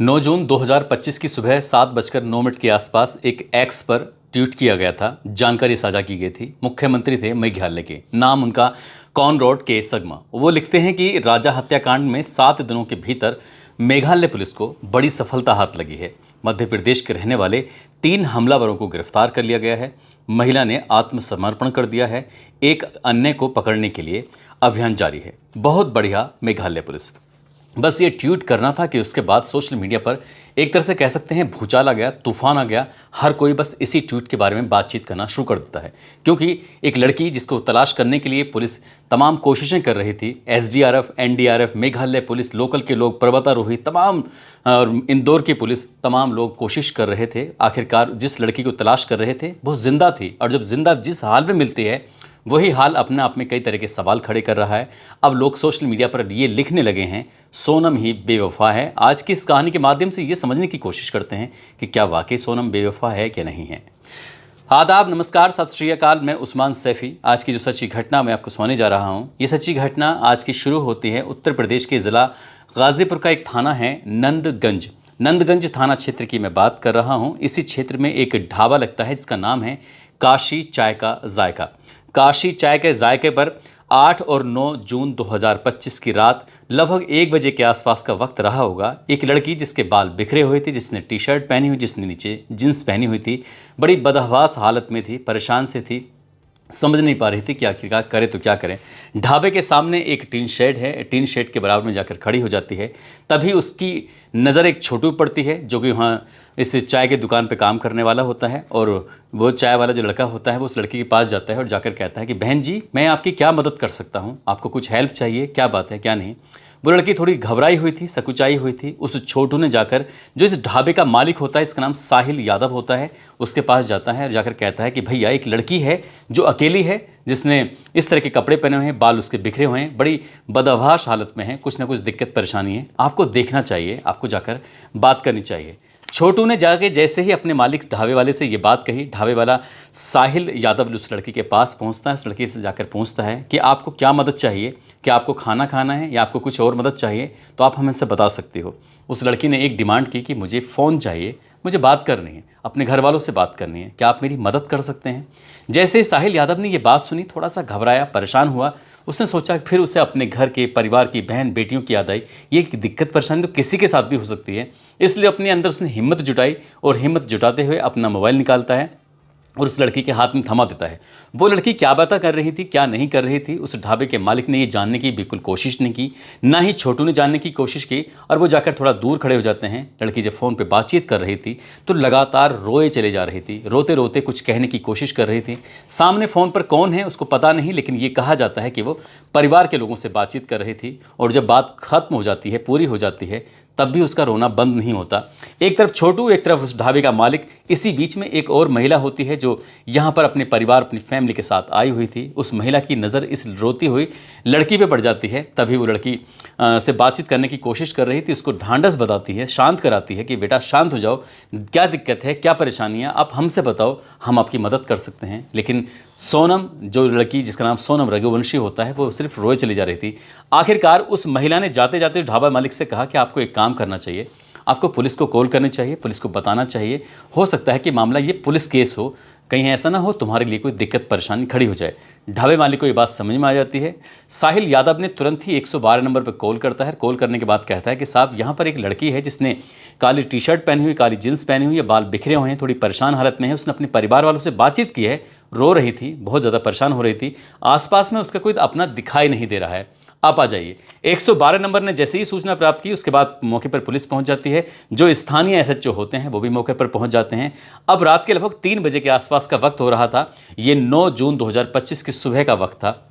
9 जून 2025 की सुबह 7:09 के आसपास एक एक्स पर ट्वीट किया गया था। जानकारी साझा की गई थी। मुख्यमंत्री थे मेघालय के, नाम उनका कॉनरैड के संगमा। वो लिखते हैं कि राजा हत्याकांड में 7 दिनों के भीतर मेघालय पुलिस को बड़ी सफलता हाथ लगी है। मध्य प्रदेश के रहने वाले 3 हमलावरों को गिरफ्तार कर लिया गया है। महिला ने आत्मसमर्पण कर दिया है। एक अन्य को पकड़ने के लिए अभियान जारी है। बहुत बढ़िया मेघालय पुलिस। बस ये ट्वीट करना था कि उसके बाद सोशल मीडिया पर एक तरह से कह सकते हैं भूचाल आ गया, तूफान आ गया। हर कोई बस इसी ट्वीट के बारे में बातचीत करना शुरू कर देता है, क्योंकि एक लड़की जिसको तलाश करने के लिए पुलिस तमाम कोशिशें कर रही थी। SDRF, NDRF, Meghalaya police, local के लोग, पर्वतारोही, तमाम और इंदौर की पुलिस, तमाम लोग कोशिश कर रहे थे। आखिरकार जिस लड़की को तलाश कर रहे थे वो जिंदा थी, और जब जिंदा जिस हाल में मिलती है वही हाल अपने आप में कई तरह के सवाल खड़े कर रहा है। अब लोग सोशल मीडिया पर ये लिखने लगे हैं, सोनम ही बेवफा है। आज की इस कहानी के माध्यम से ये समझने की कोशिश करते हैं कि क्या वाकई सोनम बेवफा है कि नहीं है। आदाब, नमस्कार, सत श्री अकाल। मैं उस्मान सैफी। आज की जो सच्ची घटना मैं आपको सुनाने जा रहा हूँ, ये सच्ची घटना आज की शुरू होती है उत्तर प्रदेश के ज़िला गाज़ीपुर का एक थाना है नंदगंज। नंदगंज थाना क्षेत्र की मैं बात कर रहा हूँ। इसी क्षेत्र में एक ढाबा लगता है जिसका नाम है काशी चाय का जायका। काशी चाय के जायके पर 8 और 9 जून 2025 की रात लगभग 1 बजे के आसपास का वक्त रहा होगा। एक लड़की जिसके बाल बिखरे हुए थे, जिसने टी शर्ट पहनी हुई, जिसने नीचे जींस पहनी हुई थी, बड़ी बदहवास हालत में थी, परेशान से थी, समझ नहीं पा रही थी कि आखिरकार करे तो क्या करें। ढाबे के सामने एक टीन शेड है। टीन शेड के बराबर में जाकर खड़ी हो जाती है। तभी उसकी नज़र एक छोटू पड़ती है जो कि वहाँ इस चाय की दुकान पे काम करने वाला होता है। और वो चाय वाला जो लड़का होता है वो उस लड़की के पास जाता है और जाकर कहता है कि बहन जी, मैं आपकी क्या मदद कर सकता हूँ, आपको कुछ हेल्प चाहिए, क्या बात है, क्या नहीं। वो लड़की थोड़ी घबराई हुई थी, सकुचाई हुई थी। उस छोटू ने जाकर, जो इस ढाबे का मालिक होता है, इसका नाम साहिल यादव होता है, उसके पास जाता है और जाकर कहता है कि भैया, एक लड़की है जो अकेली है, जिसने इस तरह के कपड़े पहने हुए हैं, बाल उसके बिखरे हुए हैं, बड़ी बदहवाश हालत में है, कुछ ना कुछ दिक्कत परेशानी है, आपको देखना चाहिए, आपको जाकर बात करनी चाहिए। छोटू ने जाके जैसे ही अपने मालिक ढाबे वाले से ये बात कही, ढाबे वाला साहिल यादव उस लड़की के पास पहुंचता है। उस लड़की से जाकर पूछता है कि आपको क्या मदद चाहिए, क्या आपको खाना खाना है या आपको कुछ और मदद चाहिए, तो आप हमसे बता सकते हो। उस लड़की ने एक डिमांड की कि मुझे फ़ोन चाहिए, मुझे बात करनी है, अपने घर वालों से बात करनी है, क्या आप मेरी मदद कर सकते हैं। जैसे ही साहिल यादव ने ये बात सुनी, थोड़ा सा घबराया, परेशान हुआ। उसने सोचा, फिर उसे अपने घर के परिवार की बहन बेटियों की याद आई। ये दिक्कत परेशानी तो किसी के साथ भी हो सकती है, इसलिए अपने अंदर उसने हिम्मत जुटाई और हिम्मत जुटाते हुए अपना मोबाइल निकालता है और उस लड़की के हाथ में थमा देता है। वो लड़की क्या बातें कर रही थी, क्या नहीं कर रही थी, उस ढाबे के मालिक ने ये जानने की बिल्कुल कोशिश नहीं की, ना ही छोटू ने जानने की कोशिश की। और वो जाकर थोड़ा दूर खड़े हो जाते हैं। लड़की जब फ़ोन पे बातचीत कर रही थी तो लगातार रोए चले जा रही थी, रोते रोते कुछ कहने की कोशिश कर रही थी। सामने फ़ोन पर कौन है उसको पता नहीं, लेकिन ये कहा जाता है कि वो परिवार के लोगों से बातचीत कर रही थी। और जब बात खत्म हो जाती है, पूरी हो जाती है, तब भी उसका रोना बंद नहीं होता। एक तरफ छोटू, एक तरफ उस ढाबे का मालिक। इसी बीच में एक और महिला होती है जो यहाँ पर अपने परिवार, अपनी फैमिली के साथ आई हुई थी। उस महिला की नज़र इस रोती हुई लड़की पे पड़ जाती है। तभी वो लड़की से बातचीत करने की कोशिश कर रही थी, उसको ढांढस बताती है, शांत कराती है कि बेटा शांत हो जाओ, क्या दिक्कत है, क्या परेशानी है, आप हमसे बताओ, हम आपकी मदद कर सकते हैं। लेकिन सोनम, जो लड़की जिसका नाम सोनम रघुवंशी होता है, वो सिर्फ रोए चली जा रही थी। आखिरकार उस महिला ने जाते जाते ढाबा मालिक से कहा कि आपको एक काम करना चाहिए, आपको पुलिस को कॉल करनी चाहिए, पुलिस को बताना चाहिए। हो सकता है कि मामला ये पुलिस केस हो, कहीं ऐसा ना हो तुम्हारे लिए कोई दिक्कत परेशानी खड़ी हो जाए। ढाबे मालिक को ये बात समझ में आ जाती है। साहिल यादव ने तुरंत ही 112 नंबर पर कॉल करता है। कॉल करने के बाद कहता है कि साहब, यहाँ पर एक लड़की है जिसने काली टी शर्ट पहनी हुई, काली जींस पहनी हुई है, बाल बिखरे हुए हैं, थोड़ी परेशान हालत में है। उसने अपने परिवार वालों से बातचीत की है, रो रही थी, बहुत ज़्यादा परेशान हो रही थी, आसपास में उसका कोई अपना दिखाई नहीं दे रहा है, आप आ जाइए। 112 नंबर ने जैसे ही सूचना प्राप्त की, उसके बाद मौके पर पुलिस पहुंच जाती है। जो स्थानीय एसएचओ होते हैं वो भी मौके पर पहुंच जाते हैं। अब रात के लगभग 3 बजे के आसपास का वक्त हो रहा था। ये 9 जून 2025 की सुबह का वक्त था।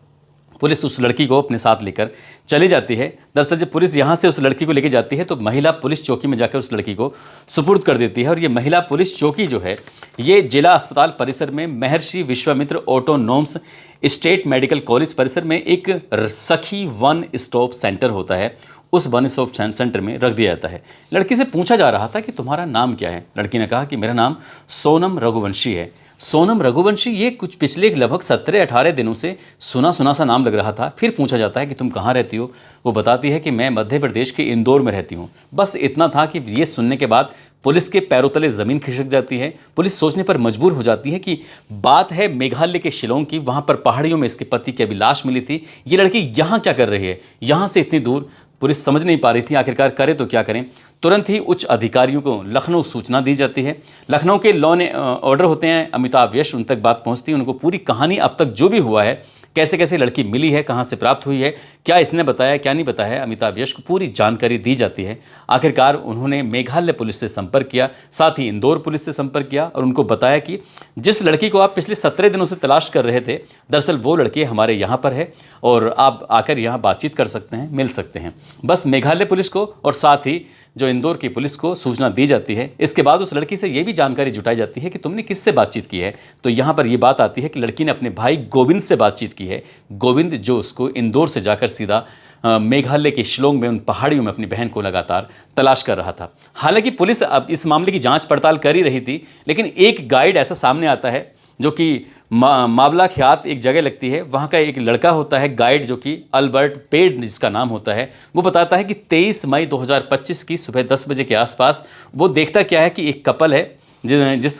पुलिस उस लड़की को अपने साथ लेकर चली जाती है। दरअसल जब पुलिस यहाँ से उस लड़की को लेकर जाती है तो महिला पुलिस चौकी में जाकर उस लड़की को सुपुर्द कर देती है। और ये महिला पुलिस चौकी जो है, ये जिला अस्पताल परिसर में महर्षि विश्वामित्र ऑटोनोम्स स्टेट मेडिकल कॉलेज परिसर में एक सखी वन स्टॉप सेंटर होता है, उस वन स्टॉप सेंटर में रख दिया जाता है। लड़की से पूछा जा रहा था कि तुम्हारा नाम क्या है। लड़की ने कहा कि मेरा नाम सोनम रघुवंशी है। सोनम रघुवंशी, ये कुछ पिछले लगभग 17-18 दिनों से सुना सुना सा नाम लग रहा था। फिर पूछा जाता है कि तुम कहाँ रहती हो, वो बताती है कि मैं मध्य प्रदेश के इंदौर में रहती हूँ। बस इतना था कि ये सुनने के बाद पुलिस के पैरों तले ज़मीन खिसक जाती है। पुलिस सोचने पर मजबूर हो जाती है कि बात है मेघालय के शिलोंग की, वहाँ पर पहाड़ियों में इसके पति की अभी लाश मिली थी। ये लड़की यहाँ क्या कर रही है, यहाँ से इतनी दूर। पुलिस समझ नहीं पा रही थी आखिरकार करे तो क्या करें। तुरंत ही उच्च अधिकारियों को लखनऊ सूचना दी जाती है। लखनऊ के लॉ ने ऑर्डर होते हैं, अमिताभ यश उन तक बात पहुंचती है। उनको पूरी कहानी अब तक जो भी हुआ है, कैसे कैसे लड़की मिली है, कहाँ से प्राप्त हुई है, क्या इसने बताया क्या नहीं बताया, अमिताभ यश को पूरी जानकारी दी जाती है। आखिरकार उन्होंने मेघालय पुलिस से संपर्क किया, साथ ही इंदौर पुलिस से संपर्क किया और उनको बताया कि जिस लड़की को आप पिछले 17 दिनों से तलाश कर रहे थे, दरअसल वो लड़की हमारे यहाँ पर है और आप आकर यहाँ बातचीत कर सकते हैं, मिल सकते हैं। बस मेघालय पुलिस को और साथ ही जो इंदौर की पुलिस को सूचना दी जाती है। इसके बाद उस लड़की से ये भी जानकारी जुटाई जाती है कि तुमने किससे बातचीत की है। तो यहाँ पर ये बात आती है कि लड़की ने अपने भाई गोविंद से बातचीत की है। गोविंद जो उसको इंदौर से जाकर सीधा मेघालय के शिलोंग में उन पहाड़ियों में अपनी बहन को लगातार तलाश कर रहा था। हालांकि पुलिस अब इस मामले की जांच पड़ताल कर ही रही थी, लेकिन एक गाइड ऐसा सामने आता है जो कि मावला ख्यात एक जगह लगती है, वहाँ का एक लड़का होता है गाइड, जो कि अल्बर्ट पेड जिसका नाम होता है। वो बताता है कि 23 मई 2025 की सुबह 10 बजे के आसपास वो देखता क्या है कि एक कपल है, जिस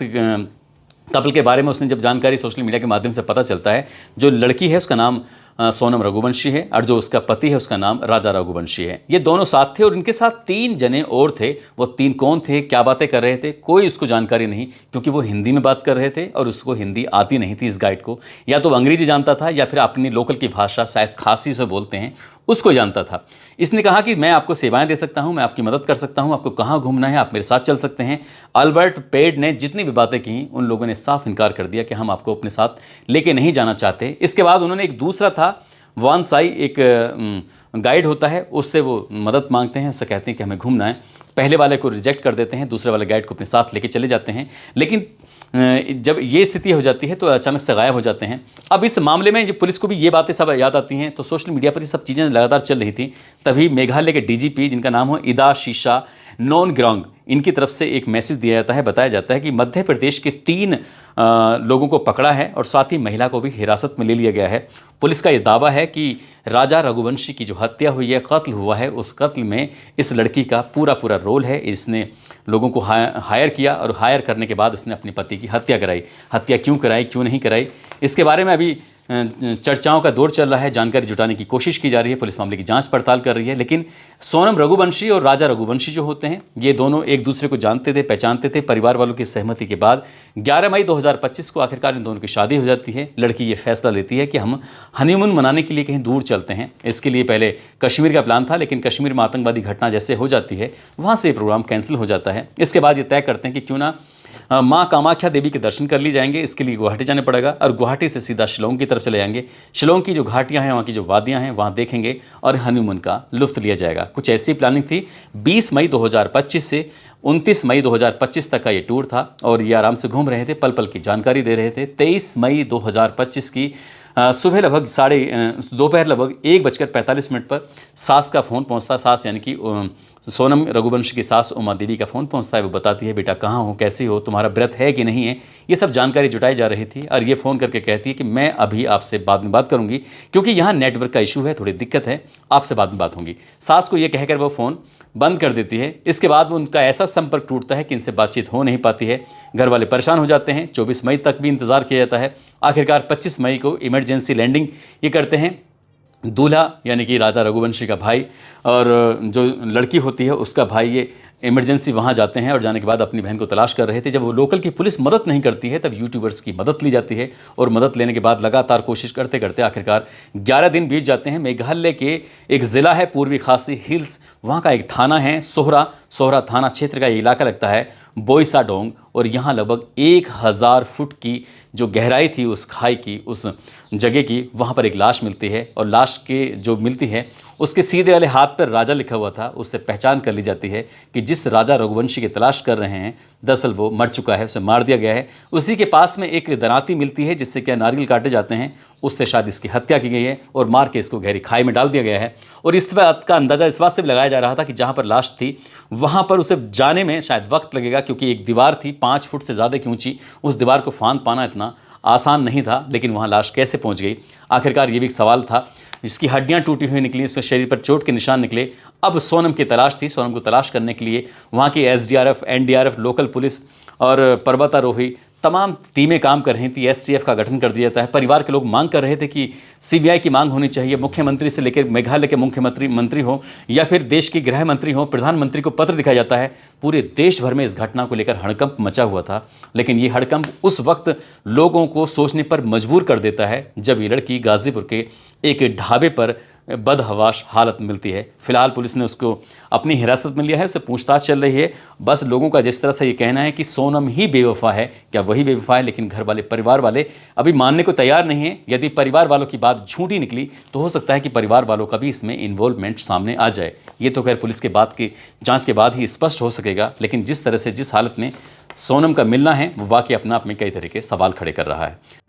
कपल के बारे में उसने जब जानकारी सोशल मीडिया के माध्यम से पता चलता है, जो लड़की है उसका नाम सोनम रघुवंशी है और जो उसका पति है उसका नाम राजा रघुवंशी है। ये दोनों साथ थे और इनके साथ 3 जने और थे। वो 3 कौन थे, क्या बातें कर रहे थे, कोई उसको जानकारी नहीं, क्योंकि वो हिंदी में बात कर रहे थे और उसको हिंदी आती नहीं थी इस गाइड को। या तो अंग्रेजी जानता था या फिर अपनी लोकल की भाषा, शायद खासी से बोलते हैं, उसको जानता था। इसने कहा कि मैं आपको सेवाएं दे सकता हूं, मैं आपकी मदद कर सकता हूं, आपको कहाँ घूमना है आप मेरे साथ चल सकते हैं। अल्बर्ट पेड ने जितनी भी बातें की, उन लोगों ने साफ इनकार कर दिया कि हम आपको अपने साथ लेके नहीं जाना चाहते। इसके बाद उन्होंने एक दूसरा था वान साई, एक गाइड होता है, उससे वो मदद मांगते हैं, उससे कहते हैं कि हमें घूमना है। पहले वाले को रिजेक्ट कर देते हैं, दूसरे वाले गाइड को अपने साथ लेके चले जाते हैं। लेकिन जब ये स्थिति हो जाती है तो अचानक से गायब हो जाते हैं। अब इस मामले में जब पुलिस को भी ये बातें सब याद आती हैं, तो सोशल मीडिया पर ये सब चीज़ें लगातार चल रही थी। तभी मेघालय के डीजीपी, जिनका नाम हो इदा शीशा नोनग्रांग, इनकी तरफ से एक मैसेज दिया जाता है। बताया जाता है कि मध्य प्रदेश के 3 लोगों को पकड़ा है और साथ ही महिला को भी हिरासत में ले लिया गया है। पुलिस का ये दावा है कि राजा रघुवंशी की जो हत्या हुई है, कत्ल हुआ है, उस कत्ल में इस लड़की का पूरा रोल है। इसने लोगों को हायर किया और हायर करने के बाद उसने अपने पति की हत्या कराई। हत्या क्यों कराई, क्यों नहीं कराई, इसके बारे में अभी चर्चाओं का दौर चल रहा है। जानकारी जुटाने की कोशिश की जा रही है, पुलिस मामले की जांच पड़ताल कर रही है। लेकिन सोनम रघुवंशी और राजा रघुवंशी जो होते हैं, ये दोनों एक दूसरे को जानते थे, पहचानते थे। परिवार वालों की सहमति के बाद 11 मई 2025 को आखिरकार इन दोनों की शादी हो जाती है। लड़की ये फैसला लेती है कि हम हनीमून मनाने के लिए कहीं दूर चलते हैं। इसके लिए पहले कश्मीर का प्लान था, लेकिन कश्मीर में आतंकवादी घटना जैसे हो जाती है, वहाँ से ये प्रोग्राम कैंसिल हो जाता है। इसके बाद ये तय करते हैं कि क्यों ना माँ कामाख्या देवी के दर्शन कर ली जाएंगे। इसके लिए गुवाहाटी जाने पड़ेगा और गुवाहाटी से सीधा शिलोंग की तरफ चले जाएंगे। शिलोंग की जो घाटियाँ हैं, वहाँ की जो वादियाँ हैं, वहाँ देखेंगे और हनीमून का लुत्फ लिया जाएगा। कुछ ऐसी प्लानिंग थी। 20 मई 2025 से 29 मई 2025 तक का ये टूर था और ये आराम से घूम रहे थे, पल पल की जानकारी दे रहे थे। 23 मई 2025 की सुबह लगभग दोपहर लगभग 1:45 पर सास का फ़ोन पहुंचता। सास यानी कि सोनम रघुवंशी की सास उमा देवी का फ़ोन पहुंचता है। वो बताती है, बेटा कहाँ हो, कैसी हो, तुम्हारा व्रत है कि नहीं है, ये सब जानकारी जुटाई जा रही थी। और ये फ़ोन करके कहती है कि मैं अभी आपसे बाद में बात करूँगी, क्योंकि यहाँ नेटवर्क का इशू है, थोड़ी दिक्कत है, आपसे बाद में बात होगी। सास को ये कहकर वो फ़ोन बंद कर देती है। इसके बाद उनका ऐसा संपर्क टूटता है कि इनसे बातचीत हो नहीं पाती है। घर वाले परेशान हो जाते हैं। 24 मई तक भी इंतज़ार किया जाता है। आखिरकार 25 मई को इमरजेंसी लैंडिंग ये करते हैं। दूल्हा यानी कि राजा रघुवंशी का भाई और जो लड़की होती है उसका भाई, ये इमरजेंसी वहाँ जाते हैं और जाने के बाद अपनी बहन को तलाश कर रहे थे। जब वो लोकल की पुलिस मदद नहीं करती है, तब यूट्यूबर्स की मदद ली जाती है और मदद लेने के बाद लगातार कोशिश करते करते आखिरकार 11 दिन बीत जाते हैं। मेघालय के एक ज़िला है पूर्वी खासी हिल्स, वहाँ का एक थाना है सोहरा थाना क्षेत्र का ये इलाका लगता है बोईसाडोंग। और यहाँ लगभग 1000 फुट की जो गहराई थी उस खाई की, उस जगह की, वहाँ पर एक लाश मिलती है। और लाश के जो मिलती है उसके सीधे वाले हाथ पर राजा लिखा हुआ था। उससे पहचान कर ली जाती है कि जिस राजा रघुवंशी की तलाश कर रहे हैं, दरअसल वो मर चुका है, उसे मार दिया गया है। उसी के पास में एक दराती मिलती है जिससे क्या नारियल काटे जाते हैं, उससे शायद इसकी हत्या की गई है और मार के इसको गहरी खाई में डाल दिया गया है। और इस बात का अंदाज़ा इस बात से भी लगाया जा रहा था कि जहाँ पर लाश थी वहाँ पर उसे जाने में शायद वक्त लगेगा, क्योंकि एक दीवार थी 5 फुट से ज़्यादा की ऊंची उस दीवार को फांद पाना इतना आसान नहीं था, लेकिन वहाँ लाश कैसे पहुँच गई, आखिरकार ये भी एक सवाल था। इसकी हड्डियां टूटी हुई निकली, इसके शरीर पर चोट के निशान निकले। अब सोनम की तलाश थी। सोनम को तलाश करने के लिए वहाँ की एसडीआरएफ, एनडीआरएफ, लोकल पुलिस और पर्वतारोही तमाम टीमें काम कर रही थी। एसटीएफ का गठन कर दिया जाता है। परिवार के लोग मांग कर रहे थे कि सीबीआई की मांग होनी चाहिए। मुख्यमंत्री से लेकर मेघालय के मुख्यमंत्री हो या फिर देश के गृह मंत्री हो, प्रधानमंत्री को पत्र दिखाया जाता है। पूरे देश भर में इस घटना को लेकर हड़कंप मचा हुआ था, लेकिन ये हड़कंप उस वक्त लोगों को सोचने पर मजबूर कर देता है जब ये लड़की गाजीपुर के एक ढाबे पर बदहवाश हालत मिलती है। फिलहाल पुलिस ने उसको अपनी हिरासत में लिया है, उससे पूछताछ चल रही है। बस लोगों का जिस तरह से ये कहना है कि सोनम ही बेवफा है, क्या वही बेवफा है? लेकिन घर वाले, परिवार वाले अभी मानने को तैयार नहीं है। यदि परिवार वालों की बात झूठी निकली तो हो सकता है कि परिवार वालों का भी इसमें इन्वॉल्वमेंट सामने आ जाए। ये तो खैर पुलिस के बाद की जाँच के बाद ही स्पष्ट हो सकेगा, लेकिन जिस तरह से, जिस हालत में सोनम का मिलना है, वो वाकई अपने आप में कई तरह के सवाल खड़े कर रहा है।